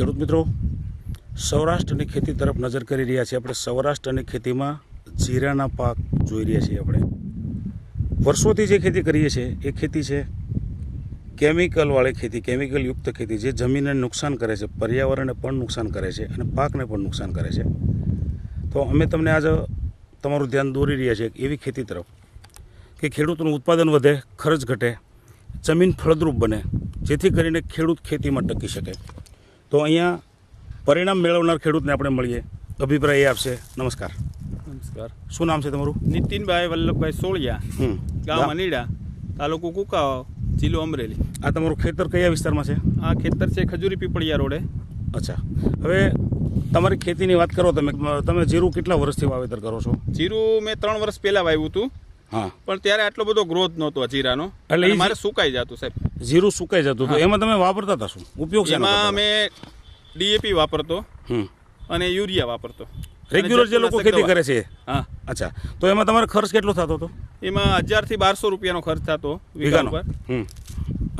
ખેડૂત મિત્રો, સૌરાષ્ટ્રની ખેતી તરફ નજર કરી રહ્યા છીએ આપણે। સૌરાષ્ટ્રની ખેતીમાં જીરાના પાક જોઈ રહ્યા છીએ આપણે। વર્ષોથી જે ખેતી કરીએ છીએ એ ખેતી છે કેમિકલવાળી ખેતી, કેમિકલયુક્ત ખેતી, જે જમીનને નુકસાન કરે છે, પર્યાવરણને પણ નુકસાન કરે છે અને પાકને પણ નુકસાન કરે છે। તો અમે તમને આજે તમારું ધ્યાન દોરી રહ્યા છીએ એવી ખેતી તરફ કે ખેડૂતનું ઉત્પાદન વધે, ખર્ચ ઘટે, જમીન ફળદ્રુપ બને, જેથી કરીને ખેડૂત ખેતીમાં ટકી શકે। તો અહીંયા પરિણામ મેળવનાર ખેડૂતને આપણે મળીએ, અભિપ્રાય એ આપશે। નમસ્કાર। નમસ્કાર। શું નામ છે તમારું? નીતિનભાઈ વલ્લભભાઈ સોળિયા, ગામ અનીડા, તાલુકો કુકાવાવ, જિલ્લો અમરેલી। આ તમારું ખેતર કયા વિસ્તારમાં છે? આ ખેતર છે ખજૂરી પીપળિયા રોડે। અચ્છા, હવે તમારી ખેતીની વાત કરો। તમે જીરું કેટલા વર્ષથી વાવેતર કરો છો? જીરું મેં 3 વર્ષ પહેલા વાવ્યું હતું। હા, પણ ત્યારે આટલો બધો ગ્રોથ નહોતો જીરાનો, એટલે મારે સુકાઈ જતું સાહેબ। જીરું સુકાઈ જતું તો એમાં તમે વાપરતા હતા શું? ઉપયોગ છે એમાં મેં ડીએપી વાપરતો અને યુરિયા વાપરતો, રેગ્યુલર જે લોકો ખેતી કરે છે। હા, અચ્છા, તો એમાં તમારો ખર્ચ કેટલો થતો હતો? એમાં 1000 થી 1200 રૂપિયાનો ખર્ચ થતો વીઘા પર।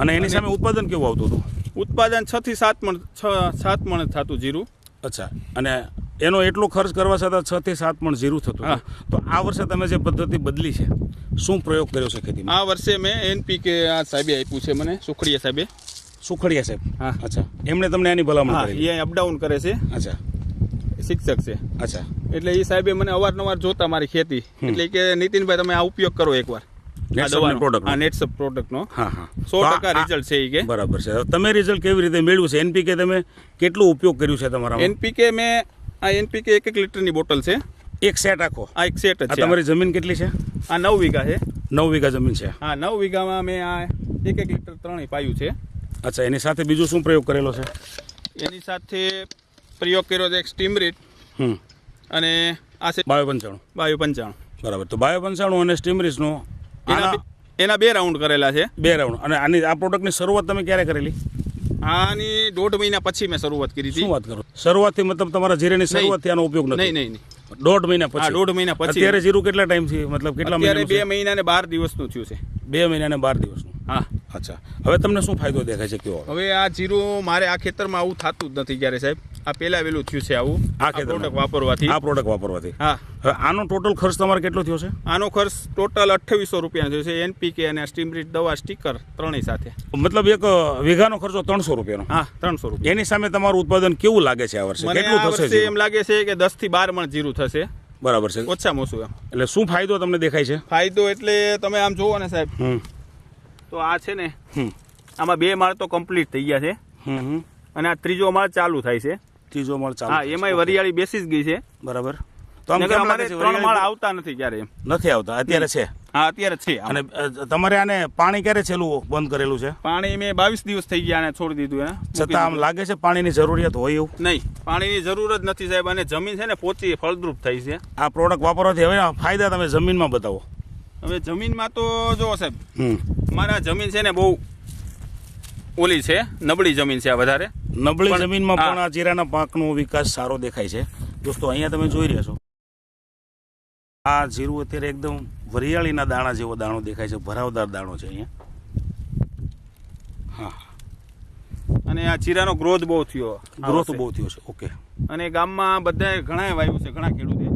અને એની સામે ઉત્પાદન કેવું આવતું હતું? ઉત્પાદન 6 થી 7 મણ થતું જીરું। અચ્છા, અને એનો એટલો ખર્ચ કરવા છતાં 6 થી 7 મણ જીરું થતું હતું। તો આ વર્ષે તમે જે પદ્ધતિ બદલી છે, શું પ્રયોગ કર્યો છે ખેતીમાં? આ વર્ષે મેં એનપીકે આ સાહેબે આપ્યું છે મને, સુખડિયા સાહેબે। સુખડિયા સાહેબ? હા। અચ્છા, એમણે તમને આની ભલામણ કરી? એ અપડાઉન કરે છે। અચ્છા, શિક્ષક છે। અચ્છા, એટલે એ સાહેબે મને અવારનવાર જોતા મારી ખેતી, એટલે કે નીતિનભાઈ તમે આ ઉપયોગ કરો એકવાર, નેટસપ પ્રોડક્ટનો 100% રિઝલ્ટ છે એ કે। બરાબર છે। તમે રિઝલ્ટ કેવી રીતે મેળવ્યું છે? એનપીકે તમે કેટલો ઉપયોગ કર્યું છે તમારા? એનપીકે મેં આ એનપીકે 1 લીટરની બોટલ છે, એક સેટ આખો? આ એક સેટ જ છે। તમારી જમીન કેટલી છે? આ 9 વીઘા છે। 9 વીઘા જમીન છે? હા, 9 વીઘામાં મેં આ 1 લીટર 3 પાયું છે। અચ્છા, એની સાથે બીજું શું પ્રયોગ કરેલો છે? એની સાથે પ્રયોગ કર્યો છે એક સ્ટીમરીટ અને આ છે બાયો 95। બરાબર, તો બાયો 95 અને સ્ટીમરીટનો એના 2 રાઉન્ડ કરેલા છે। 2 રાઉન્ડ। અને આની આ પ્રોડક્ટની શરૂઆત તમે ક્યારે કરેલી? આની 1.5 મહિના પછી મેં શરૂઆત કરી હતી। શું વાત કરો? શરૂઆતથી મતલબ તમારા જીરાની શરૂઆતથી આનો ઉપયોગ નથી? નહીં। 1.5 મહિના પછી? 1.5 મહિના પછી। અત્યારે જીરું કેટલા ટાઈમથી, મતલબ કેટલા મહિના? 2 મહિના ને 12 દિવસનું થયું છે। 2 મહિના ને 12 દિવસનું? હા। અચ્છા, હવે તમને શું ફાયદો દેખાય છે? કયો? હવે આ જીરું મારે આ ખેતરમાં આવું થતું જ નથી ક્યારે સાહેબ। આ પહેલા વેલું થયું છે આવું, આ પ્રોડક્ટ વાપરવાથી। આ પ્રોડક્ટ વાપરવાથી? હા। હવે આનો ટોટલ ખર્ચ તમારે કેટલો થયો છે? આનો ખર્ચ ટોટલ 2800 રૂપિયાનો થયો છે, એનપીકે અને સ્ટીમરીટ દવા સ્ટીકર ત્રણેય સાથે। મતલબ એક વીઘાનો ખર્ચો 300 રૂપિયાનો? હા, 300 રૂપિયા। એની સામે તમારું ઉત્પાદન કેવું લાગે છે આ વર્ષે? કેટલું થશે? એમ લાગે છે કે 10 થી 12 મણ જીરું થશે। બરાબર છે, ઓછામાં ઓછું એમ। એટલે શું ફાયદો તમને દેખાય છે? ફાયદો એટલે તમે આમ જોવો ને સાહેબ, તો આ છે ને, આમાં 2 માળ તો કમ્પ્લીટ થઈ ગયા છે અને આ 3જો માળ ચાલુ થાય છે। 3જો માળ ચાલુ? હા, એમાંય વરિયાળી બેસી જ ગઈ છે। બરાબર, તો અમારે 3 માળ આવતા નથી ક્યારે એમ? નથી આવતા, અત્યારે છે? હા, અત્યારે છે। અને તમારે આને પાણી ક્યારે છેલ્લું બંધ કરેલું છે? પાણી મેં 22 દિવસ થઈ ગયા આને છોડી દીધું એને। છતાં આમ લાગે છે પાણીની જરૂરિયાત હોય એવું? નહીં, પાણીની જરૂર જ નથી સાહેબ, અને જમીન છે ને પોચી ફળદ્રુપ થઈ છે આ પ્રોડક્ટ વાપરવાથી। હવે ફાયદા તમે જમીનમાં બતાવો। હવે જમીનમાં તો જો સાહેબ, મારા જમીન છે ને બહુ ઓલી છે, નબળી જમીન છે આ વધારે। નબળી જમીનમાં પણ આ જીરાના પાકનો વિકાસ સારો દેખાય છે। દોસ્તો, અહીંયા તમે જોઈ રહ્યા છો, આ જીરું અત્યારે એકદમ વરિયાળીના દાણા જેવો દાણો દેખાય છે, ભરાવદાર દાણો છે અહીંયા। હા, અને આ જીરાનો ગ્રોથ બહુ થયો છે। ઓકે, અને ગામમાં બધા ઘણા વાવ્યું છે, ઘણા ખેડૂતે,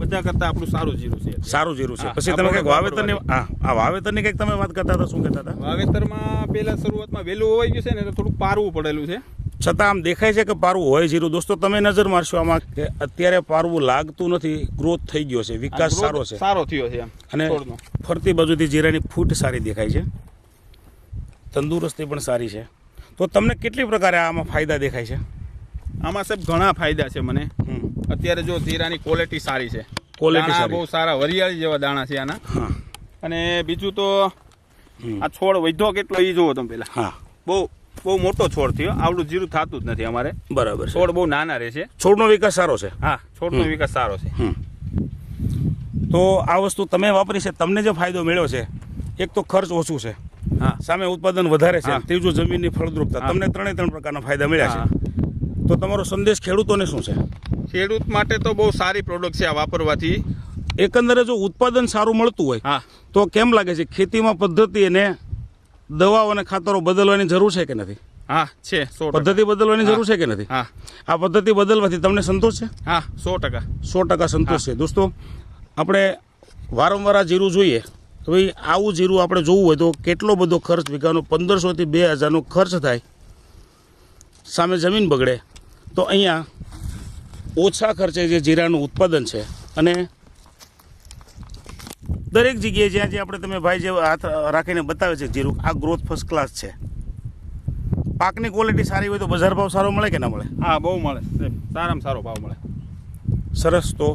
બધા કરતા આપણું સારું જીરું છે। સારું જીરું છે। પછી તમે કંઈક વાવેતરની વાવેતરની કંઈક તમે વાત કરતા હતા, શું કહેતા હતા? વાવેતરમાં પહેલા શરૂઆતમાં વહેલું હોઈ ગયું છે ને, તો થોડુંક પારવું પડેલું છે, છતાં આમ દેખાય છે કે પારવું હોય જીરું। દોસ્તો, તમે નજર મારશો આમાં કે અત્યારે પારવું લાગતું નથી, ગ્રોથ થઈ ગયો છે, વિકાસ સારો થયો છે એમ। અને ફરતી બાજુથી જીરાની ફૂટ સારી દેખાય છે, તંદુરસ્તી પણ સારી છે। તો તમને કેટલી પ્રકારે આમાં ફાયદા દેખાય છે? આમાં સાહેબ ઘણા ફાયદા છે મને। અત્યારે જો જીરાની ક્વોલિટી સારી છે, બહુ સારા વરિયાળી જેવા દાણા છે આના। અને બીજું તો આ છોડ વધ્યો કેટલો એ જોવો તમે પેલા। હા, બહુ મોટો છોડ થયો, આવડું જીરું થતું જ નથી અમારે। બરાબર, છોડ બહુ નાના રહે છે, છોડનો વિકાસ સારો છે। હા, છોડનો વિકાસ સારો છે। તો આ વસ્તુ તમે વાપરી છે, તમને જે ફાયદો મળ્યો છે, એક તો ખર્ચ ઓછું છે, સામે ઉત્પાદન વધારે છે, ત્રીજું જમીનની ફળદ્રુપતા, તમને 3 પ્રકારના ફાયદા મળ્યા છે। તો તમારો સંદેશ ખેડૂતોને શું છે? ખેડૂત માટે તો બહુ સારી પ્રોડક્ટ છે આ વાપરવાથી। એકંદરે જો ઉત્પાદન સારું મળતું હોય તો કેમ લાગે છે ખેતીમાં પદ્ધતિ અને દવાઓ અને ખાતરો બદલવાની જરૂર છે કે નથી? હા છે 100%. પદ્ધતિ બદલવાની જરૂર છે કે નથી? હા આ પદ્ધતિ બદલવાથી તમને સંતોષ છે? હા 100%. 100% સંતોષ છે. દોસ્તો, આપણે વારંવાર આ જીરું જોઈએ તો ભાઈ આવું જીરું આપણે જોવું હોય તો કેટલો બધો ખર્ચ, વીઘાનો 1500 થી 2000નો ખર્ચ થાય, સામે જમીન બગડે. તો અહીંયા ઓછા ખર્ચે જે જીરાનું ઉત્પાદન છે અને દરેક જગ્યાએ જ્યાં જ્યાં આપણે તમે ભાઈ જે હાથ રાખીને બતાવે છે જીરું, આ ગ્રોથ ફર્સ્ટ ક્લાસ છે. પાકની ક્વોલિટી સારી હોય તો બજાર ભાવ સારો મળે કે ના મળે? હા બહુ મળે સાહેબ, સારામાં સારો ભાવ મળે. સરસ. તો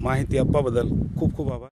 માહિતી આપવા બદલ ખૂબ ખૂબ આભાર.